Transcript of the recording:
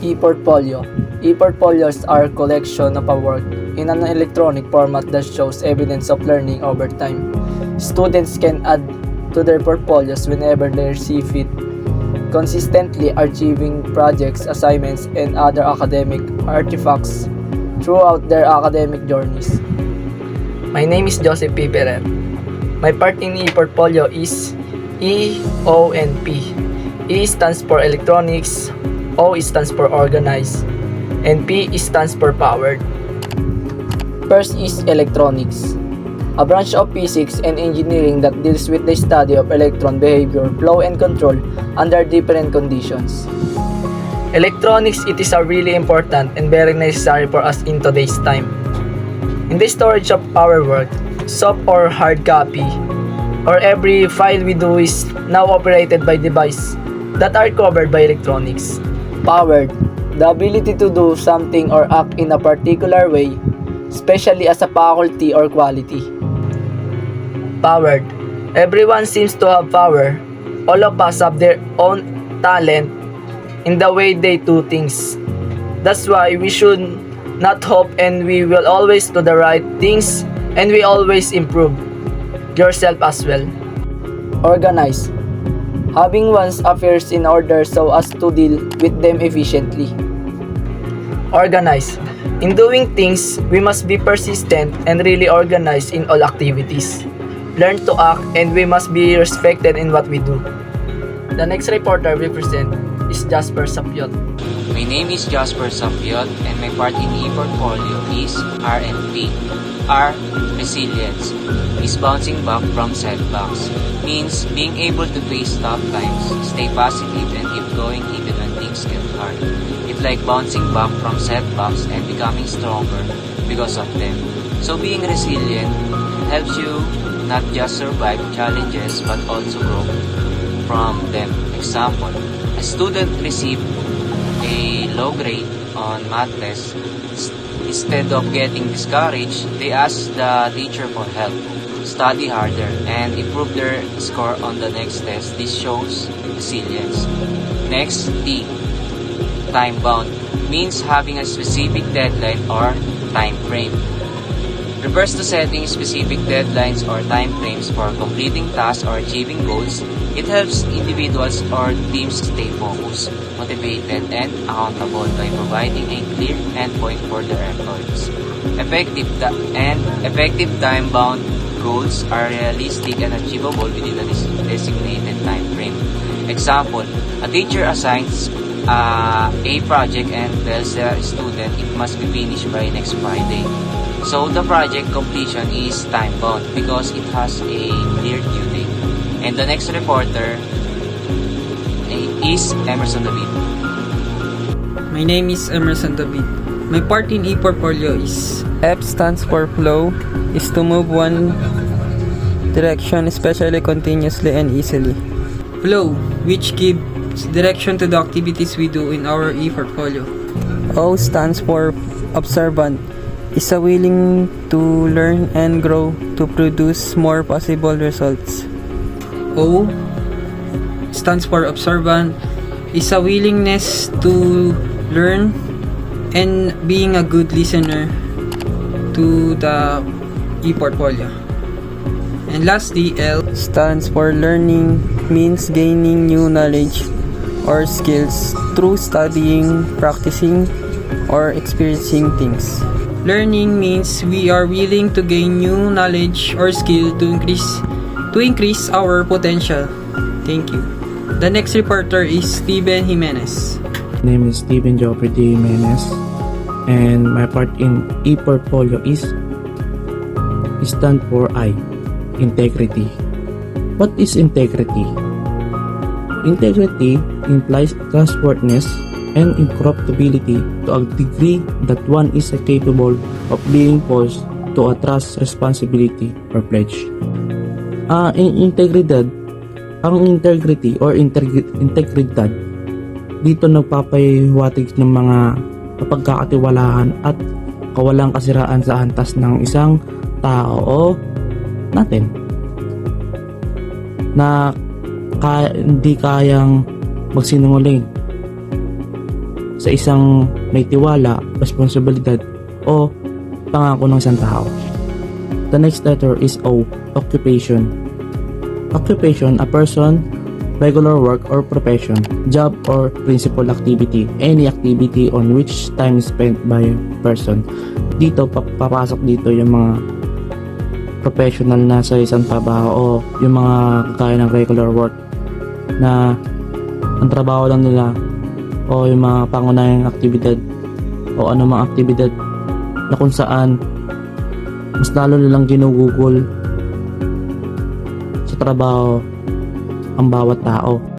E-portfolio. E-portfolios are a collection of a work in an electronic format that shows evidence of learning over time. Students can add to their portfolios whenever they receive it, consistently achieving projects, assignments, and other academic artifacts throughout their academic journeys. My name is Joseph P. Perer. My part in e-portfolio is EONP. E stands for electronics, O stands for organized, and P stands for powered. First is electronics, a branch of physics and engineering that deals with the study of electron behavior, flow, and control under different conditions. Electronics, it is a really important and very necessary for us in today's time. In the storage of our work, soft or hard copy, or every file we do is now operated by devices that are covered by electronics. Powered, the ability to do something or act in a particular way, especially as a faculty or quality. Powered, everyone seems to have power. All of us have their own talent in the way they do things. That's why we should not hope, and we will always do the right things, and we always improve yourself as well. Organize, having one's affairs in order so as to deal with them efficiently. Organize, in doing things, we must be persistent and really organized in all activities. Learn to act, and we must be respected in what we do. The next reporter we present is Jasper Sapiot. My name is Jasper Sapiot, and my part in e-portfolio is RNP. R, resilience, is bouncing back from setbacks. Means being able to face tough times, stay positive, and keep going even when things get hard. It's like bouncing back from setbacks and becoming stronger because of them. So being resilient helps you not just survive challenges but also grow from them. Example, a student received a low grade on math test. Instead of getting discouraged, they ask the teacher for help, study harder, and improve their score on the next test. This shows resilience. Next, T, time bound, means having a specific deadline or time frame. Refers to setting specific deadlines or time frames for completing tasks or achieving goals. It helps individuals or teams stay focused, motivated, and accountable by providing a clear endpoint for their efforts. Effective time-bound goals are realistic and achievable within a designated time frame. Example, a teacher assigns a project and tells the student it must be finished by next Friday. So the project completion is time-bound because it has a clear due date. And the next reporter is Emerson David. My name is Emerson David. My part in e-portfolio is F stands for flow, is to move one direction, especially continuously and easily. Flow, which gives direction to the activities we do in our e-portfolio. O stands for observant, is a willing to learn and grow to produce more possible results. O stands for observant, is a willingness to learn and being a good listener to the e-portfolio. And lastly, L stands for learning, means gaining new knowledge or skills through studying, practicing, or experiencing things. Learning means we are willing to gain new knowledge or skill to increase our potential. Thank you. The next reporter is Steven Jimenez. My name is Steven Joperty Jimenez, and my part in e-portfolio is stand for I, integrity. What is integrity? Integrity implies trustworthiness and incorruptibility to a degree that one is capable of being forced to a trust, responsibility, or pledge. Ang integrity or integridad dito nagpapahiwatig ng mga kapagkakatiwalaan at kawalang kasiraan sa antas ng isang tao o natin na hindi kayang magsinungaling sa isang may tiwala, responsibilidad o pangako ng isang tao. The next letter is O, occupation. Occupation, a person, regular work or profession, job or principal activity, any activity on which time is spent by a person. Dito, papasok dito yung mga professional na sa isang trabaho o yung mga kaya ng regular work na ang trabaho lang nila o yung mga pangunahing aktibidad o anumang aktibidad na kung saan mas lalo nilang ginugugol sa trabaho ang bawat tao.